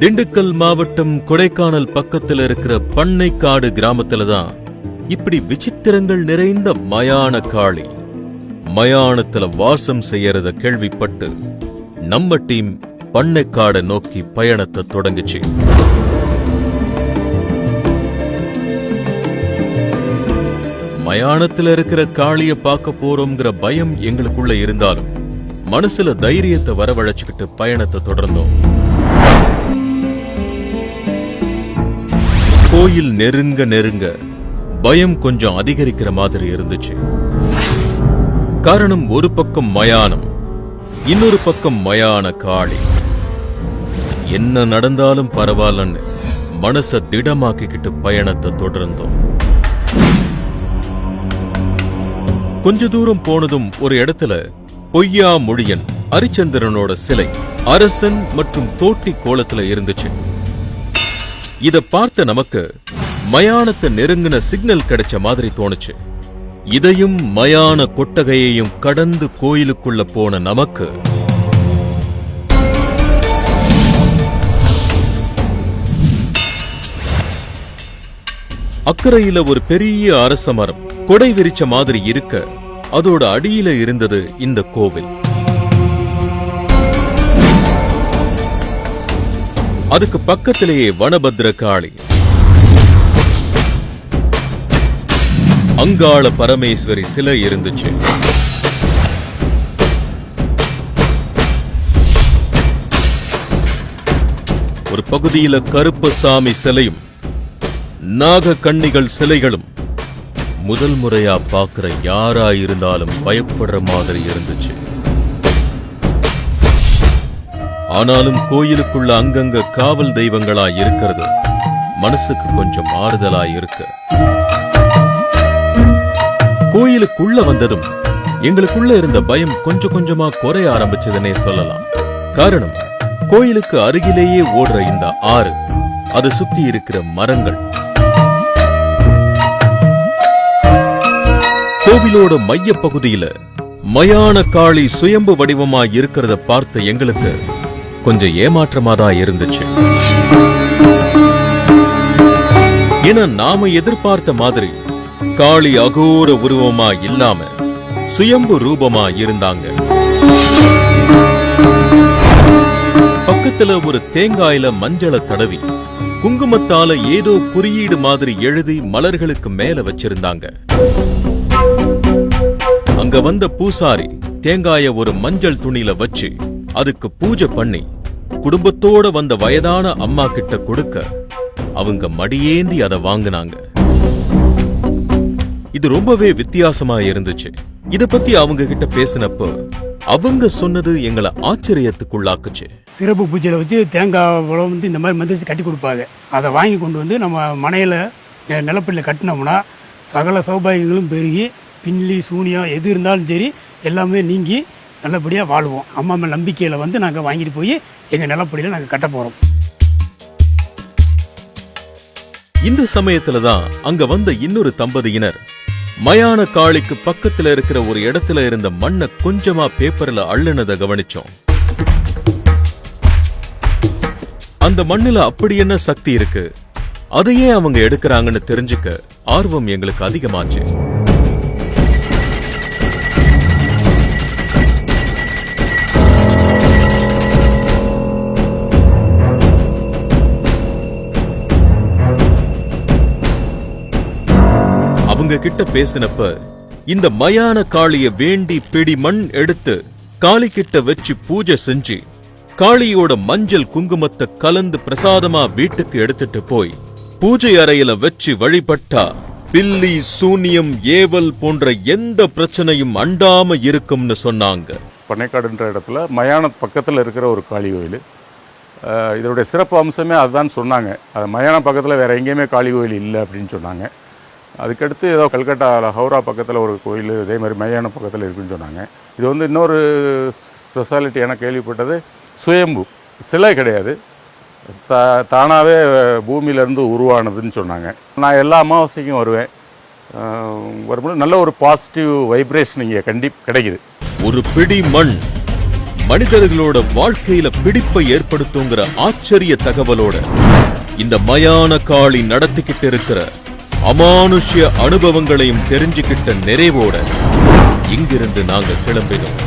திண்டுக்கல் மாவட்டம் கொடைக்கானல் பக்கத்துல இருக்கிற பண்ணைக்காடு கிராமத்துல தான் இப்படி விசித்திரங்கள் நிறைந்த மயான காளி மயானத்துல வாசம் செய்யறத கேள்விப்பட்டு நம்ம டீம் பண்ணைக்காடை நோக்கி பயணத்தை தொடங்குச்சு. மயானத்துல இருக்கிற காளிய பார்க்க போறோம்ங்கிற பயம் எங்களுக்குள்ள இருந்தாலும் மனசுல தைரியத்தை வரவழைச்சுக்கிட்டு பயணத்தை தொடர்ந்தோம். கோயில் நெருங்க நெருங்க பயம் கொஞ்சம் அதிகரிக்கிற மாதிரி இருந்துச்சு. காரணம், ஒரு பக்கம் மயானம், இன்னொரு பக்கம் மயான காளி. என்ன நடந்தாலும் பரவாயில்லன்னு மனச திடமாக்கிக்கிட்டு பயணத்தை தொடர்ந்தோம். கொஞ்ச தூரம் போனதும் ஒரு இடத்துல பொய்யா மொழியன் அரிச்சந்திரனோட சிலை அரசன் மற்றும் தோட்டி கோலத்துல இருந்துச்சு. இத பார்த்த நமக்கு மயானத்தை நெருங்கின சிக்னல் கிடைச்ச மாதிரி தோணுச்சு. இதையும் மயான கொட்டகையையும் கடந்து கோயிலுக்குள்ள போன நமக்கு அக்கறையில ஒரு பெரிய அரச மரம் கொடை விரிச்ச மாதிரி இருக்க அதோட அடியில இருந்தது இந்த கோவில். அதுக்கு பக்கத்திலேயே வனபத்ர காளி, அங்காள பரமேஸ்வரி சிலை இருந்துச்சு. ஒரு பகுதியில கருப்பசாமி சிலையும் நாக கண்ணிகள் சிலைகளும் முதல் முறையா பார்க்கிற யாரா இருந்தாலும் பயப்படுற மாதிரி இருந்துச்சு. ஆனாலும் கோயிலுக்குள்ள அங்கங்க காவல் தெய்வங்களா இருக்கிறது மனசுக்கு கொஞ்சம் ஆறுதலா இருக்கு. கோயிலுக்குள்ள வந்ததும் எங்களுக்குள்ள இருந்த பயம் கொஞ்சம் கொஞ்சமா குறைய ஆரம்பிச்சதுன்னே சொல்லலாம். காரணம், கோயிலுக்கு அருகிலேயே ஓடுற இந்த ஆறு, அது சுத்தி இருக்கிற மரங்கள், கோவிலோட மைய பகுதியில மயான காளி சுயம்பு வடிவமா இருக்கிறத பார்த்த எங்களுக்கு கொஞ்சம் ஏமாற்றமாதான் இருந்துச்சு. ஏன்னா நாம எதிர்பார்த்த மாதிரி காளி அகோர உருவமா இல்லாம சுயம்பு ரூபமா இருந்தாங்க. பக்கத்துல ஒரு தேங்காயில மஞ்சளை தடவி குங்குமத்தால ஏதோ குறியீடு மாதிரி எழுதி மலர்களுக்கு மேல வச்சிருந்தாங்க. அங்க வந்த பூசாரி தேங்காய ஒரு மஞ்சள் துணியில வச்சு அதுக்கு பூஜை பண்ணி குடும்பத்தோட வந்த வயதான அம்மா கிட்ட கொடுக்க அவங்க மடியேந்தி அதை வாங்கினாங்க. இது ரொம்பவே வித்தியாசமா இருந்துச்சு. இத பத்தி அவங்க கிட்ட பேசினப்போ அவங்க சொன்னது எங்களை ஆச்சரியத்துக்குள்ளாக்குச்சு. சிறப்பு பூஜையில வச்சு தேங்காய் பழம் வந்து இந்த மாதிரி மந்திரிச்சு கட்டி கொடுப்பாங்க. அதை வாங்கி கொண்டு வந்து நம்ம மனையில நிலப்படியில் கட்டினோம்னா சகல சௌபாகியங்களும் பெருகி பின்னி சூனியம் எது இருந்தாலும் சரி எல்லாமே நீங்கி நல்லபடியாக வாழ்வோம். அம்மா மேல் நம்பிக்கையில் வந்து நாங்கள் வாங்கிட்டு போய் எங்கள் நிலப்படியில் நாங்கள் கட்ட போகிறோம். இந்த சமயத்துல தான் அங்க வந்த இன்னொரு தம்பதியினர் மயான காளிக்கு பக்கத்துல இருக்கிற ஒரு இடத்துல இருந்த மண்ணை கொஞ்சமா பேப்பர்ல அள்ளுனதை கவனிச்சோம். அந்த மண்ணுல அப்படி என்ன சக்தி இருக்கு, அதையே அவங்க எடுக்கிறாங்கன்னு தெரிஞ்சுக்க ஆர்வம் எங்களுக்கு அதிகமாச்சு. அவங்க கிட்ட பேசினப்ப இந்த மயான காளிய வேண்டி பிடி மண் எடுத்து காளி கிட்ட வச்சு பூஜை செஞ்சு காளியோட மஞ்சள் குங்குமத்தை கலந்து பிரசாதமா வீட்டுக்கு எடுத்துட்டு போய் பூஜை அறையில வச்சு வழிபட்டா பில்லி சூனியம் ஏவல் போன்ற எந்த பிரச்சனையும் அண்டாம இருக்கும்னு சொன்னாங்க. பண்ணைக்காடுன்ற இடத்துல மயான பக்கத்தில் இருக்கிற ஒரு காளி கோயில். இதோடைய சிறப்பு அம்சமே அதுதான் சொன்னாங்க. அது மயான பக்கத்தில் வேற எங்கேயுமே காளி கோயில் இல்லை அப்படின்னு சொன்னாங்க. அதுக்கடுத்து ஏதோ கல்கட்டாவில் ஹவுரா பக்கத்தில் ஒரு கோயில் இதே மாதிரி மயான பக்கத்தில் இருக்குன்னு சொன்னாங்க. இது வந்து இன்னொரு ஸ்பெஷாலிட்டி என கேள்விப்பட்டது, சுயம்பு சிலை கிடையாது, தானாகவே பூமியிலேருந்து உருவானதுன்னு சொன்னாங்க. நான் எல்லா அமாவாசைக்கும் வருவேன். வரும்போது நல்ல ஒரு பாசிட்டிவ் வைப்ரேஷன் இங்கே கிடைக்குது. ஒரு பிடி மண் மனிதர்களோட வாழ்க்கையில பிடிப்பை ஏற்படுத்துங்கிற ஆச்சரிய தகவலோட இந்த மயான காளி நடத்திக்கிட்டு இருக்கிற அமானுஷ்ய அனுபவங்களையும் தெரிஞ்சுக்கிட்ட நிறைவோட இங்கிருந்து நாங்க கிளம்பினோம்.